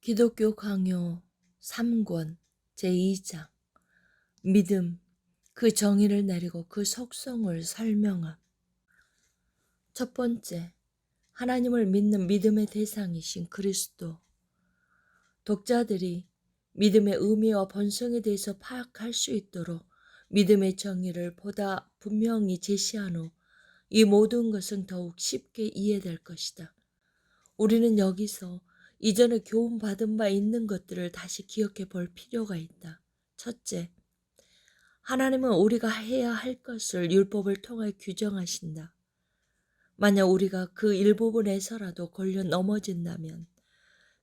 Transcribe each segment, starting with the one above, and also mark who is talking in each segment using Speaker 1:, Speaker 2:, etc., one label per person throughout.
Speaker 1: 기독교 강요 3권 제2장 믿음, 그 정의를 내리고 그 속성을 설명함. 첫 번째, 하나님을 믿는 믿음의 대상이신 그리스도. 독자들이 믿음의 의미와 본성에 대해서 파악할 수 있도록 믿음의 정의를 보다 분명히 제시한 후 이 모든 것은 더욱 쉽게 이해될 것이다. 우리는 여기서 이전에 교훈받은 바 있는 것들을 다시 기억해 볼 필요가 있다. 첫째, 하나님은 우리가 해야 할 것을 율법을 통해 규정하신다. 만약 우리가 그 일부분에서라도 걸려 넘어진다면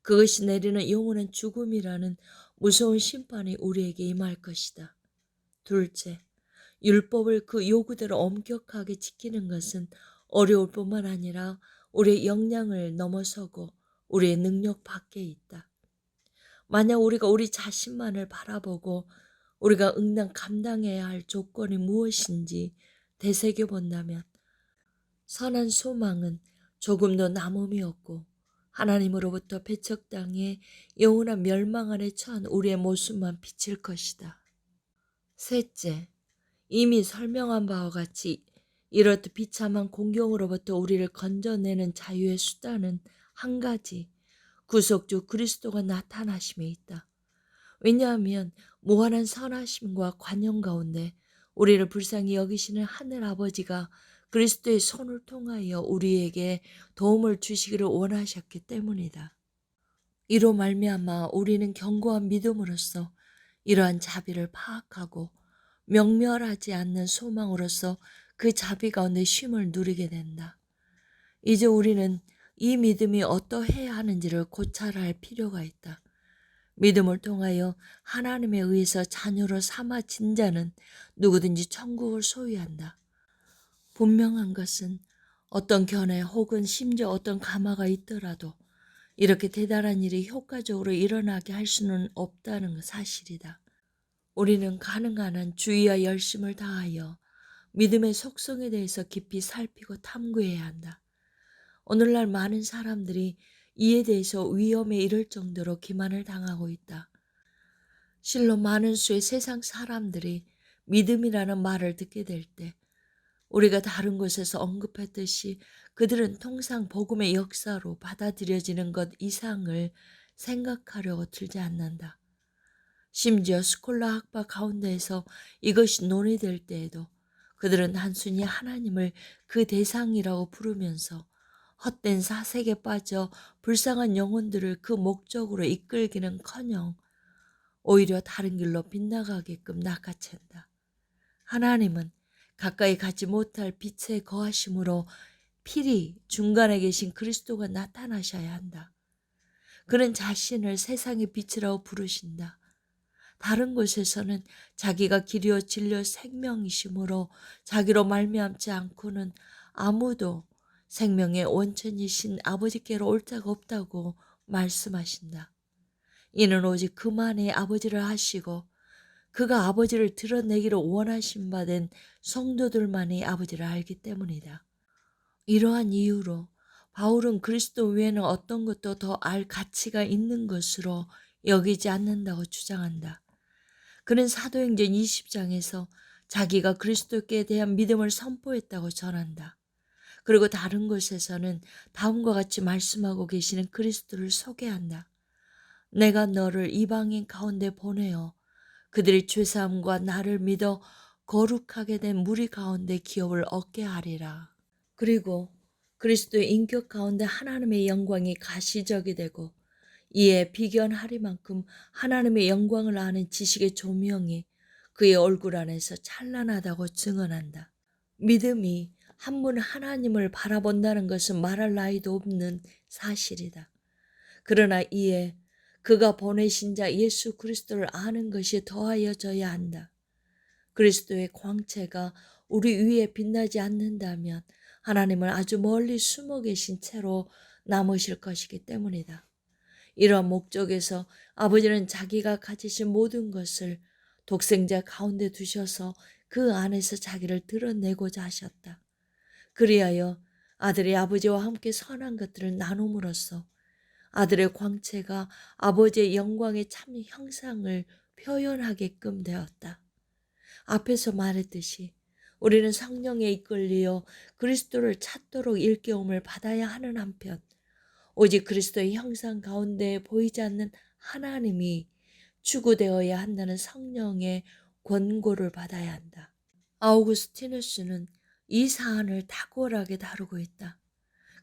Speaker 1: 그것이 내리는 영원한 죽음이라는 무서운 심판이 우리에게 임할 것이다. 둘째, 율법을 그 요구대로 엄격하게 지키는 것은 어려울 뿐만 아니라 우리의 역량을 넘어서고 우리의 능력 밖에 있다. 만약 우리가 우리 자신만을 바라보고 우리가 응당 감당해야 할 조건이 무엇인지 되새겨 본다면 선한 소망은 조금도 남음이 없고 하나님으로부터 배척당해 영원한 멸망 안에 처한 우리의 모습만 비칠 것이다. 셋째, 이미 설명한 바와 같이 이렇듯 비참한 공경으로부터 우리를 건져내는 자유의 수단은 한 가지, 구속주 그리스도가 나타나심에 있다. 왜냐하면 무한한 선하심과 관용 가운데 우리를 불쌍히 여기시는 하늘 아버지가 그리스도의 손을 통하여 우리에게 도움을 주시기를 원하셨기 때문이다. 이로 말미암아 우리는 견고한 믿음으로써 이러한 자비를 파악하고 명멸하지 않는 소망으로서 그 자비 가운데 쉼을 누리게 된다. 이제 우리는 이 믿음이 어떠해야 하는지를 고찰할 필요가 있다. 믿음을 통하여 하나님에 의해서 자녀로 삼아진 자는 누구든지 천국을 소유한다. 분명한 것은 어떤 견해 혹은 심지어 어떤 가마가 있더라도 이렇게 대단한 일이 효과적으로 일어나게 할 수는 없다는 사실이다. 우리는 가능한 한 주의와 열심을 다하여 믿음의 속성에 대해서 깊이 살피고 탐구해야 한다. 오늘날 많은 사람들이 이에 대해서 위험에 이를 정도로 기만을 당하고 있다. 실로 많은 수의 세상 사람들이 믿음이라는 말을 듣게 될 때 우리가 다른 곳에서 언급했듯이 그들은 통상 복음의 역사로 받아들여지는 것 이상을 생각하려고 들지 않는다. 심지어 스콜라 학파 가운데에서 이것이 논의될 때에도 그들은 단순히 하나님을 그 대상이라고 부르면서 헛된 사색에 빠져 불쌍한 영혼들을 그 목적으로 이끌기는커녕 오히려 다른 길로 빗나가게끔 낚아챈다. 하나님은 가까이 가지 못할 빛에 거하심으로 필히 중간에 계신 그리스도가 나타나셔야 한다. 그는 자신을 세상의 빛이라고 부르신다. 다른 곳에서는 자기가 길이요 진리요 생명이시므로 자기로 말미암지 않고는 아무도 생명의 원천이신 아버지께로 올 자가 없다고 말씀하신다. 이는 오직 그만의 아버지를 하시고 그가 아버지를 드러내기를 원하신 바 된 성도들만이 아버지를 알기 때문이다. 이러한 이유로 바울은 그리스도 외에는 어떤 것도 더 알 가치가 있는 것으로 여기지 않는다고 주장한다. 그는 사도행전 20장에서 자기가 그리스도께 대한 믿음을 선포했다고 전한다. 그리고 다른 곳에서는 다음과 같이 말씀하고 계시는 그리스도를 소개한다. 내가 너를 이방인 가운데 보내어 그들의 죄사함과 나를 믿어 거룩하게 된 무리 가운데 기업을 얻게 하리라. 그리고 그리스도의 인격 가운데 하나님의 영광이 가시적이 되고 이에 비견하리만큼 하나님의 영광을 아는 지식의 조명이 그의 얼굴 안에서 찬란하다고 증언한다. 믿음이 한 분 하나님을 바라본다는 것은 말할 나위도 없는 사실이다. 그러나 이에 그가 보내신 자 예수 그리스도를 아는 것이 더하여져야 한다. 그리스도의 광채가 우리 위에 빛나지 않는다면 하나님을 아주 멀리 숨어 계신 채로 남으실 것이기 때문이다. 이러한 목적에서 아버지는 자기가 가지신 모든 것을 독생자 가운데 두셔서 그 안에서 자기를 드러내고자 하셨다. 그리하여 아들이 아버지와 함께 선한 것들을 나눔으로써 아들의 광채가 아버지의 영광의 참 형상을 표현하게끔 되었다. 앞에서 말했듯이 우리는 성령에 이끌려 그리스도를 찾도록 일깨움을 받아야 하는 한편, 오직 그리스도의 형상 가운데 보이지 않는 하나님이 추구되어야 한다는 성령의 권고를 받아야 한다. 아우구스티누스는 이 사안을 탁월하게 다루고 있다.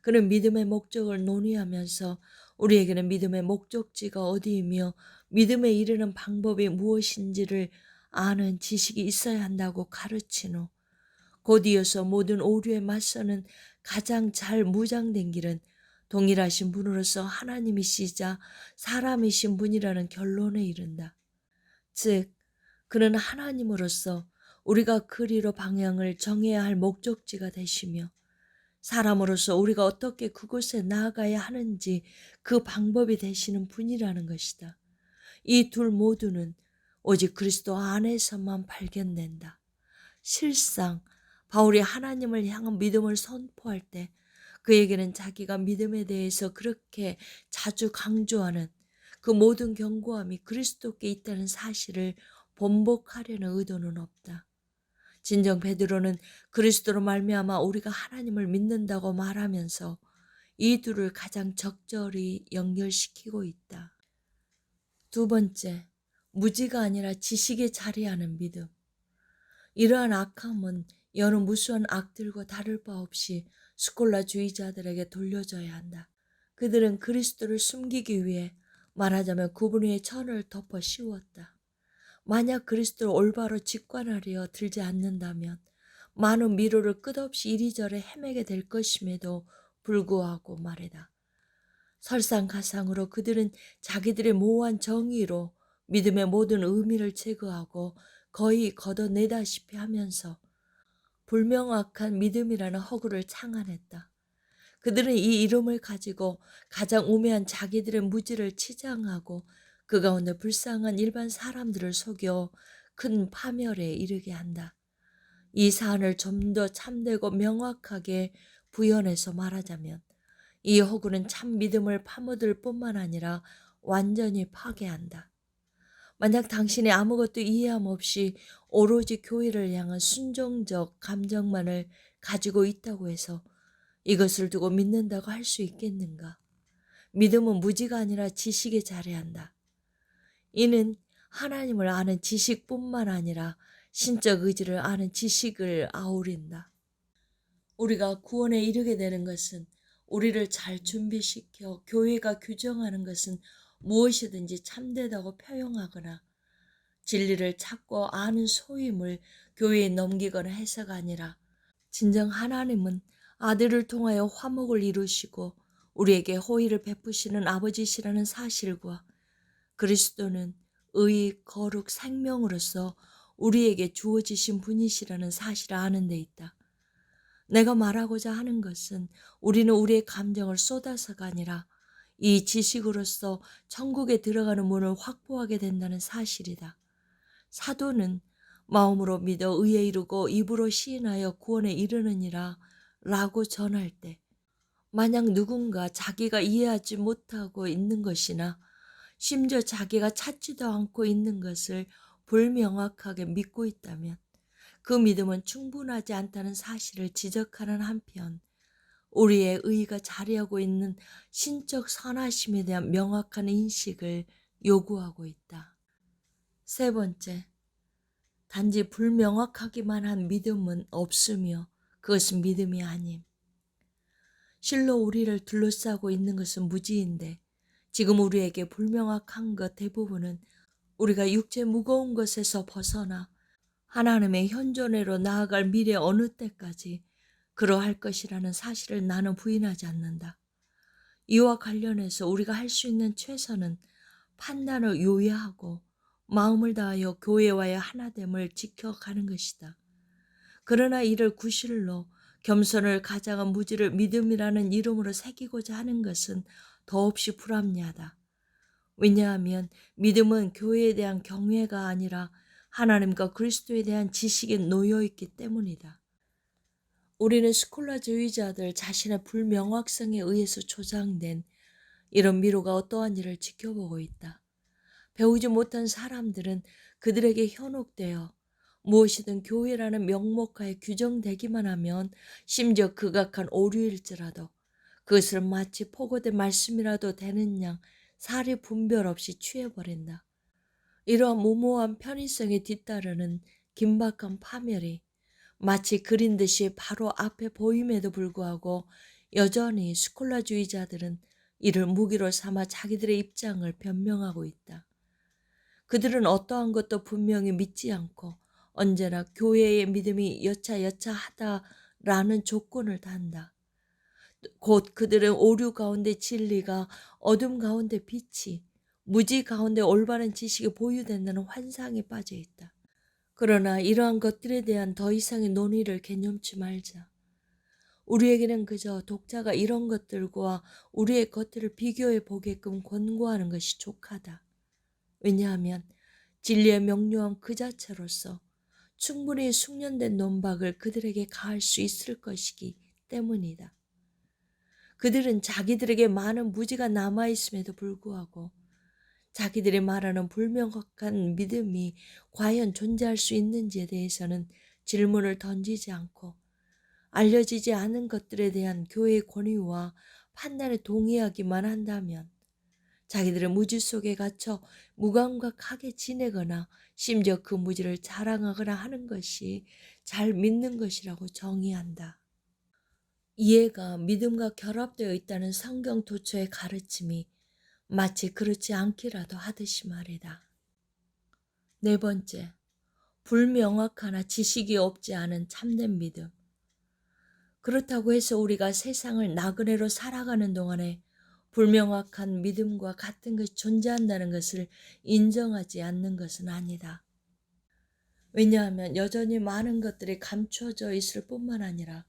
Speaker 1: 그는 믿음의 목적을 논의하면서 우리에게는 믿음의 목적지가 어디이며 믿음에 이르는 방법이 무엇인지를 아는 지식이 있어야 한다고 가르친 후 곧 이어서 모든 오류에 맞서는 가장 잘 무장된 길은 동일하신 분으로서 하나님이시자 사람이신 분이라는 결론에 이른다. 즉, 그는 하나님으로서 우리가 그리로 방향을 정해야 할 목적지가 되시며 사람으로서 우리가 어떻게 그곳에 나아가야 하는지 그 방법이 되시는 분이라는 것이다. 이 둘 모두는 오직 그리스도 안에서만 발견된다. 실상 바울이 하나님을 향한 믿음을 선포할 때 그에게는 자기가 믿음에 대해서 그렇게 자주 강조하는 그 모든 견고함이 그리스도께 있다는 사실을 번복하려는 의도는 없다. 진정 베드로는 그리스도로 말미암아 우리가 하나님을 믿는다고 말하면서 이 둘을 가장 적절히 연결시키고 있다. 두 번째, 무지가 아니라 지식에 자리하는 믿음. 이러한 악함은 여러 무수한 악들과 다를 바 없이 스콜라주의자들에게 돌려져야 한다. 그들은 그리스도를 숨기기 위해 말하자면 그분 위에 천을 덮어 씌웠다. 만약 그리스도를 올바로 직관하려 들지 않는다면 많은 미로를 끝없이 이리저리 헤매게 될 것임에도 불구하고 말이다. 설상가상으로 그들은 자기들의 모호한 정의로 믿음의 모든 의미를 제거하고 거의 걷어내다시피 하면서 불명확한 믿음이라는 허구를 창안했다. 그들은 이 이름을 가지고 가장 우매한 자기들의 무지를 치장하고 그 가운데 불쌍한 일반 사람들을 속여 큰 파멸에 이르게 한다. 이 사안을 좀 더 참되고 명확하게 부연해서 말하자면 이 허구는 참 믿음을 파묻을 뿐만 아니라 완전히 파괴한다. 만약 당신이 아무것도 이해함 없이 오로지 교회를 향한 순종적 감정만을 가지고 있다고 해서 이것을 두고 믿는다고 할 수 있겠는가? 믿음은 무지가 아니라 지식에 자리한다. 이는 하나님을 아는 지식뿐만 아니라 신적 의지를 아는 지식을 아우린다. 우리가 구원에 이르게 되는 것은 우리를 잘 준비시켜 교회가 규정하는 것은 무엇이든지 참되다고 표현하거나 진리를 찾고 아는 소임을 교회에 넘기거나 해서가 아니라 진정 하나님은 아들을 통하여 화목을 이루시고 우리에게 호의를 베푸시는 아버지시라는 사실과 그리스도는 의, 거룩, 생명으로서 우리에게 주어지신 분이시라는 사실을 아는 데 있다. 내가 말하고자 하는 것은 우리는 우리의 감정을 쏟아서가 아니라 이 지식으로서 천국에 들어가는 문을 확보하게 된다는 사실이다. 사도는 마음으로 믿어 의에 이르고 입으로 시인하여 구원에 이르느니라 라고 전할 때 만약 누군가 자기가 이해하지 못하고 있는 것이나 심지어 자기가 찾지도 않고 있는 것을 불명확하게 믿고 있다면 그 믿음은 충분하지 않다는 사실을 지적하는 한편 우리의 의가 자리하고 있는 신적 선하심에 대한 명확한 인식을 요구하고 있다. 세 번째, 단지 불명확하기만 한 믿음은 없으며 그것은 믿음이 아님. 실로 우리를 둘러싸고 있는 것은 무지인데 지금 우리에게 불명확한 것 대부분은 우리가 육체 무거운 것에서 벗어나 하나님의 현존회로 나아갈 미래 어느 때까지 그러할 것이라는 사실을 나는 부인하지 않는다. 이와 관련해서 우리가 할 수 있는 최선은 판단을 요야하고 마음을 다하여 교회와의 하나됨을 지켜가는 것이다. 그러나 이를 구실로 겸손을 가장한 무지를 믿음이라는 이름으로 새기고자 하는 것은 더없이 불합리하다. 왜냐하면 믿음은 교회에 대한 경외가 아니라 하나님과 그리스도에 대한 지식에 놓여있기 때문이다. 우리는 스콜라주의자들 자신의 불명확성에 의해서 조장된 이런 미로가 어떠한 일을 지켜보고 있다. 배우지 못한 사람들은 그들에게 현혹되어 무엇이든 교회라는 명목하에 규정되기만 하면 심지어 극악한 오류일지라도 그것을 마치 포고된 말씀이라도 되는 양 사리 분별 없이 취해버린다. 이러한 무모한 편의성에 뒤따르는 긴박한 파멸이 마치 그린 듯이 바로 앞에 보임에도 불구하고 여전히 스콜라주의자들은 이를 무기로 삼아 자기들의 입장을 변명하고 있다. 그들은 어떠한 것도 분명히 믿지 않고 언제나 교회의 믿음이 여차여차하다라는 조건을 단다. 곧 그들은 오류 가운데 진리가, 어둠 가운데 빛이, 무지 가운데 올바른 지식이 보유된다는 환상에 빠져 있다. 그러나 이러한 것들에 대한 더 이상의 논의를 개념치 말자. 우리에게는 그저 독자가 이런 것들과 우리의 것들을 비교해 보게끔 권고하는 것이 족하다. 왜냐하면 진리의 명료함 그 자체로서 충분히 숙련된 논박을 그들에게 가할 수 있을 것이기 때문이다. 그들은 자기들에게 많은 무지가 남아있음에도 불구하고 자기들이 말하는 불명확한 믿음이 과연 존재할 수 있는지에 대해서는 질문을 던지지 않고 알려지지 않은 것들에 대한 교회의 권위와 판단에 동의하기만 한다면 자기들의 무지 속에 갇혀 무감각하게 지내거나 심지어 그 무지를 자랑하거나 하는 것이 잘 믿는 것이라고 정의한다. 이해가 믿음과 결합되어 있다는 성경 도처의 가르침이 마치 그렇지 않기라도 하듯이 말이다. 네 번째, 불명확하나 지식이 없지 않은 참된 믿음. 그렇다고 해서 우리가 세상을 나그네로 살아가는 동안에 불명확한 믿음과 같은 것이 존재한다는 것을 인정하지 않는 것은 아니다. 왜냐하면 여전히 많은 것들이 감춰져 있을 뿐만 아니라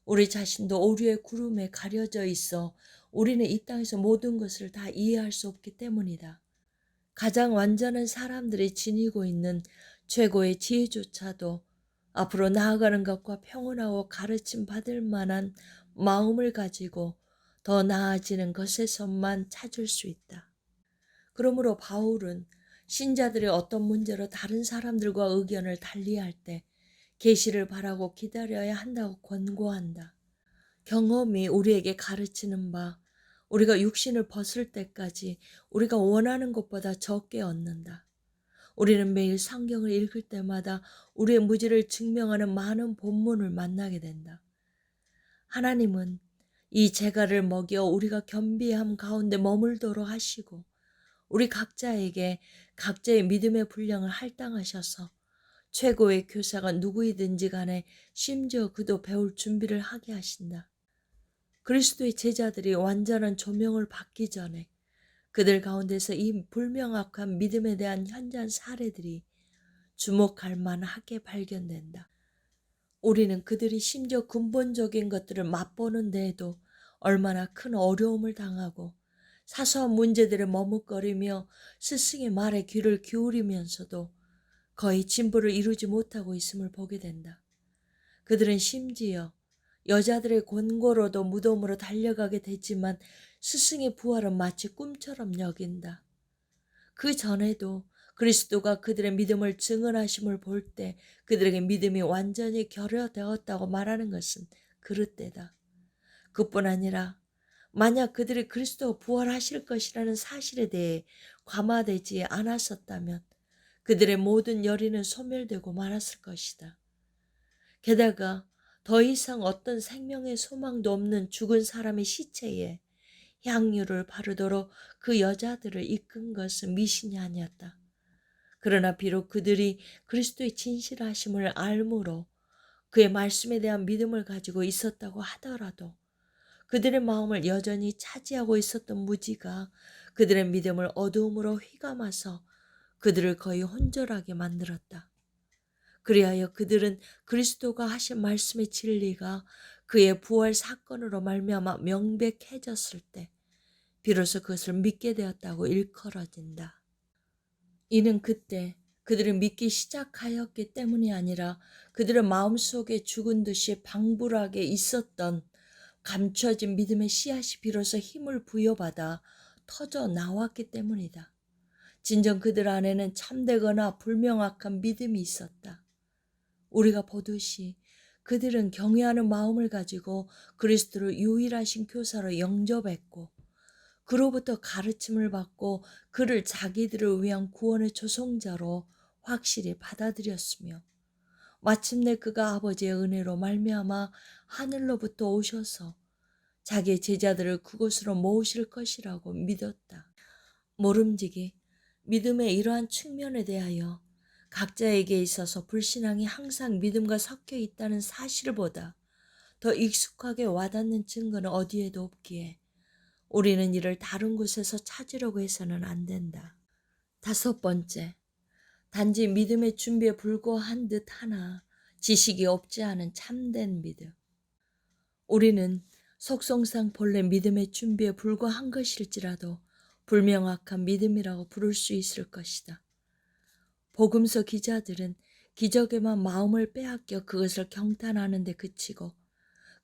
Speaker 1: 우리 자신도 오류의 구름에 가려져 있어 우리는 이 땅에서 모든 것을 다 이해할 수 없기 때문이다. 가장 완전한 사람들이 지니고 있는 최고의 지혜조차도 앞으로 나아가는 것과 평온하고 가르침 받을 만한 마음을 가지고 더 나아지는 것에서만 찾을 수 있다. 그러므로 바울은 신자들이 어떤 문제로 다른 사람들과 의견을 달리할 때 계시를 바라고 기다려야 한다고 권고한다. 경험이 우리에게 가르치는 바, 우리가 육신을 벗을 때까지 우리가 원하는 것보다 적게 얻는다. 우리는 매일 성경을 읽을 때마다 우리의 무지를 증명하는 많은 본문을 만나게 된다. 하나님은 이 재갈을 먹여 우리가 겸비함 가운데 머물도록 하시고 우리 각자에게 각자의 믿음의 분량을 할당하셔서 최고의 교사가 누구이든지 간에 심지어 그도 배울 준비를 하게 하신다. 그리스도의 제자들이 완전한 조명을 받기 전에 그들 가운데서 이 불명확한 믿음에 대한 현장 사례들이 주목할 만하게 발견된다. 우리는 그들이 심지어 근본적인 것들을 맛보는 데에도 얼마나 큰 어려움을 당하고 사소한 문제들을 머뭇거리며 스승의 말에 귀를 기울이면서도 거의 진보를 이루지 못하고 있음을 보게 된다. 그들은 심지어 여자들의 권고로도 무덤으로 달려가게 되지만 스승의 부활은 마치 꿈처럼 여긴다. 그 전에도 그리스도가 그들의 믿음을 증언하심을 볼 때 그들에게 믿음이 완전히 결여되었다고 말하는 것은 그릇되다. 그뿐 아니라 만약 그들이 그리스도가 부활하실 것이라는 사실에 대해 감화되지 않았었다면 그들의 모든 열의는 소멸되고 말았을 것이다. 게다가 더 이상 어떤 생명의 소망도 없는 죽은 사람의 시체에 향유를 바르도록 그 여자들을 이끈 것은 미신이 아니었다. 그러나 비록 그들이 그리스도의 진실하심을 알므로 그의 말씀에 대한 믿음을 가지고 있었다고 하더라도 그들의 마음을 여전히 차지하고 있었던 무지가 그들의 믿음을 어두움으로 휘감아서 그들을 거의 혼절하게 만들었다. 그리하여 그들은 그리스도가 하신 말씀의 진리가 그의 부활 사건으로 말미암아 명백해졌을 때 비로소 그것을 믿게 되었다고 일컬어진다. 이는 그때 그들은 믿기 시작하였기 때문이 아니라 그들의 마음속에 죽은 듯이 방불하게 있었던 감춰진 믿음의 씨앗이 비로소 힘을 부여받아 터져 나왔기 때문이다. 진정 그들 안에는 참되거나 불명확한 믿음이 있었다. 우리가 보듯이 그들은 경외하는 마음을 가지고 그리스도를 유일하신 교사로 영접했고 그로부터 가르침을 받고 그를 자기들을 위한 구원의 조성자로 확실히 받아들였으며 마침내 그가 아버지의 은혜로 말미암아 하늘로부터 오셔서 자기의 제자들을 그곳으로 모으실 것이라고 믿었다. 모름지기 믿음의 이러한 측면에 대하여 각자에게 있어서 불신앙이 항상 믿음과 섞여 있다는 사실보다 더 익숙하게 와닿는 증거는 어디에도 없기에 우리는 이를 다른 곳에서 찾으려고 해서는 안 된다. 다섯 번째, 단지 믿음의 준비에 불과한 듯 하나 지식이 없지 않은 참된 믿음. 우리는 속성상 본래 믿음의 준비에 불과한 것일지라도 불명확한 믿음이라고 부를 수 있을 것이다. 복음서 기자들은 기적에만 마음을 빼앗겨 그것을 경탄하는 데 그치고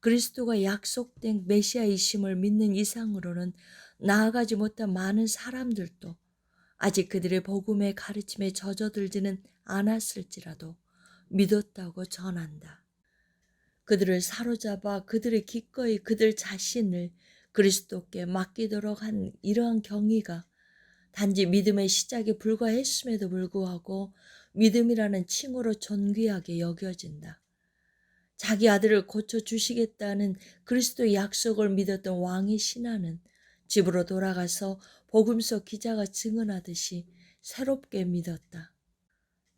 Speaker 1: 그리스도가 약속된 메시아이심을 믿는 이상으로는 나아가지 못한 많은 사람들도 아직 그들의 복음의 가르침에 젖어들지는 않았을지라도 믿었다고 전한다. 그들을 사로잡아 그들의 기꺼이 그들 자신을 그리스도께 맡기도록 한 이러한 경위가 단지 믿음의 시작에 불과했음에도 불구하고 믿음이라는 칭호로 존귀하게 여겨진다. 자기 아들을 고쳐주시겠다는 그리스도의 약속을 믿었던 왕의 신하는 집으로 돌아가서 복음서 기자가 증언하듯이 새롭게 믿었다.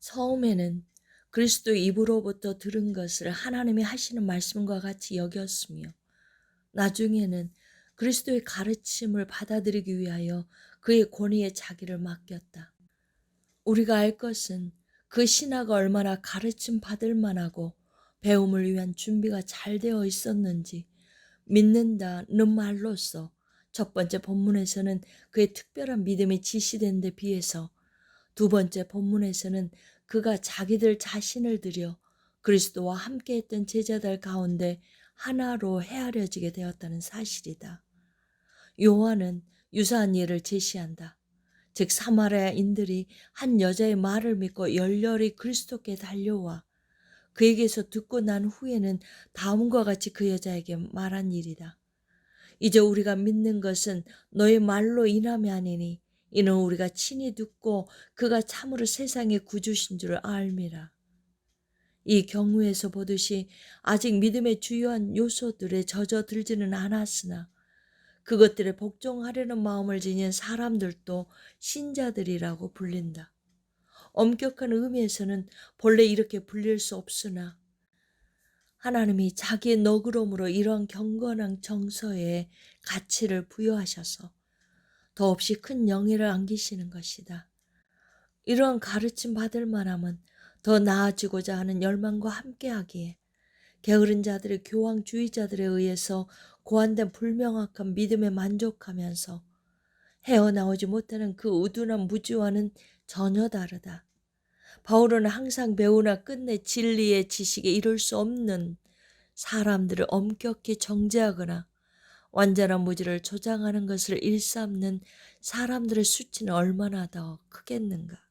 Speaker 1: 처음에는 그리스도의 입으로부터 들은 것을 하나님이 하시는 말씀과 같이 여겼으며 나중에는 그리스도의 가르침을 받아들이기 위하여 그의 권위에 자기를 맡겼다. 우리가 알 것은 그 신하가 얼마나 가르침 받을 만하고 배움을 위한 준비가 잘 되어 있었는지 믿는다는 말로써 첫 번째 본문에서는 그의 특별한 믿음이 지시된 데 비해서 두 번째 본문에서는 그가 자기들 자신을 들여 그리스도와 함께했던 제자들 가운데 하나로 헤아려지게 되었다는 사실이다. 요한은 유사한 예를 제시한다. 즉 사마리아인들이 한 여자의 말을 믿고 열렬히 그리스도께 달려와 그에게서 듣고 난 후에는 다음과 같이 그 여자에게 말한 일이다. 이제 우리가 믿는 것은 너의 말로 인함이 아니니 이는 우리가 친히 듣고 그가 참으로 세상의 구주신 줄 알미라. 이 경우에서 보듯이 아직 믿음의 주요한 요소들에 젖어들지는 않았으나 그것들에 복종하려는 마음을 지닌 사람들도 신자들이라고 불린다. 엄격한 의미에서는 본래 이렇게 불릴 수 없으나 하나님이 자기의 너그러움으로 이러한 경건한 정서에 가치를 부여하셔서 더없이 큰 영예를 안기시는 것이다. 이러한 가르침 받을 만함은 더 나아지고자 하는 열망과 함께하기에 게으른 자들의 교황주의자들에 의해서 고안된 불명확한 믿음에 만족하면서 헤어나오지 못하는 그 우둔한 무지와는 전혀 다르다. 바울은 항상 배우나 끝내 진리의 지식에 이룰 수 없는 사람들을 엄격히 정죄하거나 완전한 무지를 조장하는 것을 일삼는 사람들의 수치는 얼마나 더 크겠는가.